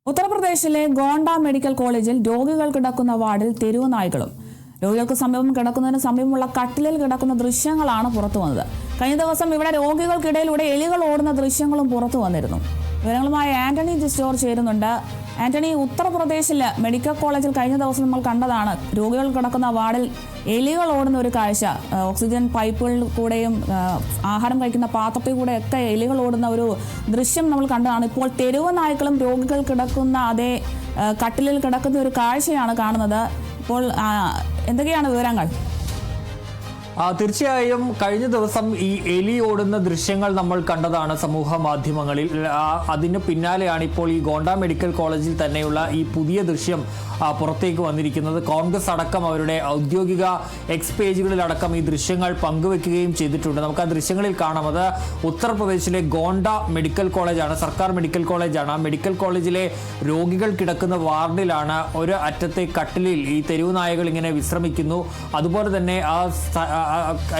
ഉത്തർപ്രദേശിലെ ഗോണ്ട മെഡിക്കൽ കോളേജിൽ രോഗികൾ കിടക്കുന്ന വാർഡിൽ തെരുവ് നായ്ക്കളും രോഗികൾക്ക് സമീപം കിടക്കുന്നതിന് സമീപമുള്ള കട്ടിലിൽ കിടക്കുന്ന ദൃശ്യങ്ങളാണ് പുറത്തു വന്നത്. കഴിഞ്ഞ ദിവസം ഇവിടെ രോഗികൾക്കിടയിലൂടെ എലികൾ ഓടുന്ന ദൃശ്യങ്ങളും പുറത്തു വന്നിരുന്നു. വിവരങ്ങളുമായി ആന്റണി ജിസ്റ്റോർ ചേരുന്നുണ്ട്. ആന്റണി, ഉത്തർപ്രദേശിലെ മെഡിക്കൽ കോളേജിൽ കഴിഞ്ഞ ദിവസം നമ്മൾ കണ്ടതാണ് രോഗികൾ കിടക്കുന്ന വാർഡിൽ എലികൾ ഓടുന്ന ഒരു കാഴ്ച. ഓക്സിജൻ പൈപ്പുകളിൽ കൂടെയും ആഹാരം കഴിക്കുന്ന പാത്രത്തിൽ കൂടെ ഒക്കെ എലികൾ ഓടുന്ന ഒരു ദൃശ്യം നമ്മൾ കണ്ടതാണ്. ഇപ്പോൾ തെരുവ് നായ്ക്കളും രോഗികൾ കിടക്കുന്ന അതേ കട്ടിലിൽ കിടക്കുന്ന ഒരു കാഴ്ചയാണ് കാണുന്നത്. ഇപ്പോൾ എന്തൊക്കെയാണ് വിവരങ്ങൾ? തീർച്ചയായും കഴിഞ്ഞ ദിവസം ഈ എലി ഓടുന്ന ദൃശ്യങ്ങൾ നമ്മൾ കണ്ടതാണ് സമൂഹ മാധ്യമങ്ങളിൽ. അതിന് പിന്നാലെയാണ് ഇപ്പോൾ ഈ ഗോണ്ട മെഡിക്കൽ കോളേജിൽ തന്നെയുള്ള ഈ പുതിയ ദൃശ്യം പുറത്തേക്ക് വന്നിരിക്കുന്നത്. കോൺഗ്രസ് അടക്കം അവരുടെ ഔദ്യോഗിക എക്സ് പേജുകളിലടക്കം ഈ ദൃശ്യങ്ങൾ പങ്കുവെക്കുകയും ചെയ്തിട്ടുണ്ട്. നമുക്ക് ആ ദൃശ്യങ്ങളിൽ കാണാം. അത് ഉത്തർപ്രദേശിലെ ഗോണ്ട മെഡിക്കൽ കോളേജാണ്, സർക്കാർ മെഡിക്കൽ കോളേജാണ്. ആ മെഡിക്കൽ കോളേജിലെ രോഗികൾ കിടക്കുന്ന വാർഡിലാണ് ഒരു അറ്റത്തെ കട്ടിലിൽ ഈ തെരുവ് നായകൾ ഇങ്ങനെ വിശ്രമിക്കുന്നു. അതുപോലെ തന്നെ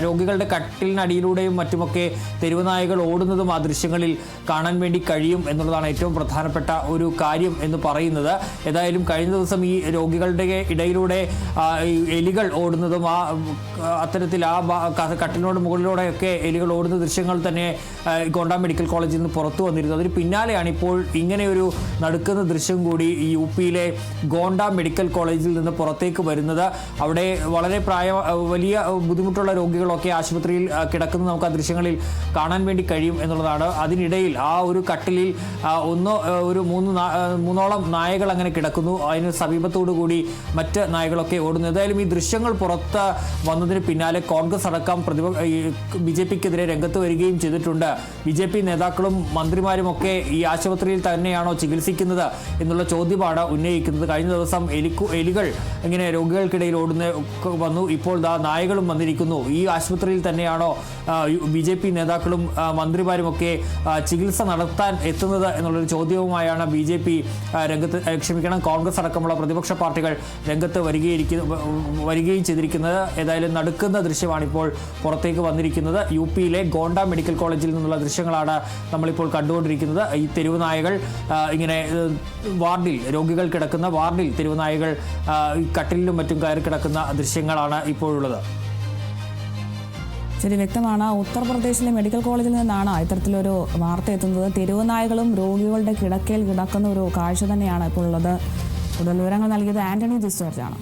രോഗികളുടെ കട്ടിലിനടിയിലൂടെയും മറ്റുമൊക്കെ തെരുവ് നായകൾ ഓടുന്നതും ആ ദൃശ്യങ്ങളിൽ കാണാൻ വേണ്ടി കഴിയും എന്നുള്ളതാണ് ഏറ്റവും പ്രധാനപ്പെട്ട ഒരു കാര്യം എന്ന് പറയുന്നത്. ഏതായാലും കഴിഞ്ഞ ദിവസം ഈ രോഗികളുടെ ഇടയിലൂടെ എലികൾ ഓടുന്നതും അത്തരത്തിൽ കട്ടിലിനോട് മുകളിലൂടെയൊക്കെ എലികൾ ഓടുന്ന ദൃശ്യങ്ങൾ തന്നെ ഗോണ്ട മെഡിക്കൽ കോളേജിൽ നിന്ന് പുറത്തു വന്നിരുന്നു. അതിന് പിന്നാലെയാണ് ഇപ്പോൾ ഇങ്ങനെയൊരു നടുക്കുന്ന ദൃശ്യം കൂടി ഈ യുപിയിലെ ഗോണ്ട മെഡിക്കൽ കോളേജിൽ നിന്ന് പുറത്തേക്ക് വരുന്നത്. അവിടെ വളരെ വലിയ ബുദ്ധിമുട്ടുള്ള രോഗികളൊക്കെ ആശുപത്രിയിൽ കിടക്കുന്നത് നമുക്ക് ആ ദൃശ്യങ്ങളിൽ കാണാൻ വേണ്ടി കഴിയും എന്നുള്ളതാണ്. അതിനിടയിൽ ആ ഒരു കട്ടിലിൽ മൂന്നോളം നായകൾ അങ്ങനെ കിടക്കുന്നു. അതിന് സമീപത്തോടു കൂടി മറ്റ് നായകളൊക്കെ ഓടുന്നു. ഏതായാലും ഈ ദൃശ്യങ്ങൾ പുറത്ത് വന്നതിന് പിന്നാലെ കോൺഗ്രസ് അടക്കം BJPക്കെതിരെ രംഗത്ത് വരികയും ചെയ്തിട്ടുണ്ട്. BJP നേതാക്കളും മന്ത്രിമാരുമൊക്കെ ഈ ആശുപത്രിയിൽ തന്നെയാണോ ചികിത്സിക്കുന്നത് എന്നുള്ള ചോദ്യമാണ് ഉന്നയിക്കുന്നത്. കഴിഞ്ഞ ദിവസം എലികൾ ഇങ്ങനെ രോഗികൾക്കിടയിൽ വന്നു. ഇപ്പോൾ നായകളും വന്നിരിക്കുന്നു. ഈ ആശുപത്രിയിൽ തന്നെയാണോ BJP നേതാക്കളും മന്ത്രിമാരുമൊക്കെ ചികിത്സ നടത്താൻ എത്തുന്നത് എന്നുള്ളൊരു ചോദ്യവുമായാണ് കോൺഗ്രസ് അടക്കമുള്ള പ്രതിപക്ഷ പാർട്ടികൾ രംഗത്ത് വരികയും ചെയ്തിരിക്കുന്നത്. ഏതായാലും നടുക്കുന്ന ദൃശ്യമാണ് ഇപ്പോൾ പുറത്തേക്ക് വന്നിരിക്കുന്നത്. യുപിയിലെ ഗോണ്ട മെഡിക്കൽ കോളേജിൽ നിന്നുള്ള ദൃശ്യങ്ങളാണ് നമ്മളിപ്പോൾ കണ്ടുകൊണ്ടിരിക്കുന്നത്. ഈ തെരുവ് നായകൾ ഇങ്ങനെ രോഗികൾ കിടക്കുന്ന വാർഡിൽ തെരുവ് നായകൾ കട്ടിലിലും മറ്റും കയറി കിടക്കുന്ന ദൃശ്യങ്ങളാണ് ഇപ്പോഴുള്ളത്. ശരി, വ്യക്തമാണ്. ഉത്തർപ്രദേശിലെ മെഡിക്കൽ കോളേജിൽ നിന്നാണ് ഇത്തരത്തിലൊരു വാർത്ത എത്തുന്നത്. തെരുവ് നായകളും രോഗികളുടെ കിടക്കയിൽ കിടക്കുന്ന ഒരു കാഴ്ച തന്നെയാണ് ഇപ്പോൾ ഉള്ളത്. കൂടുതൽ വിവരങ്ങൾ നൽകിയത് ആന്റണി ജിസ്റ്റോർജാണ്.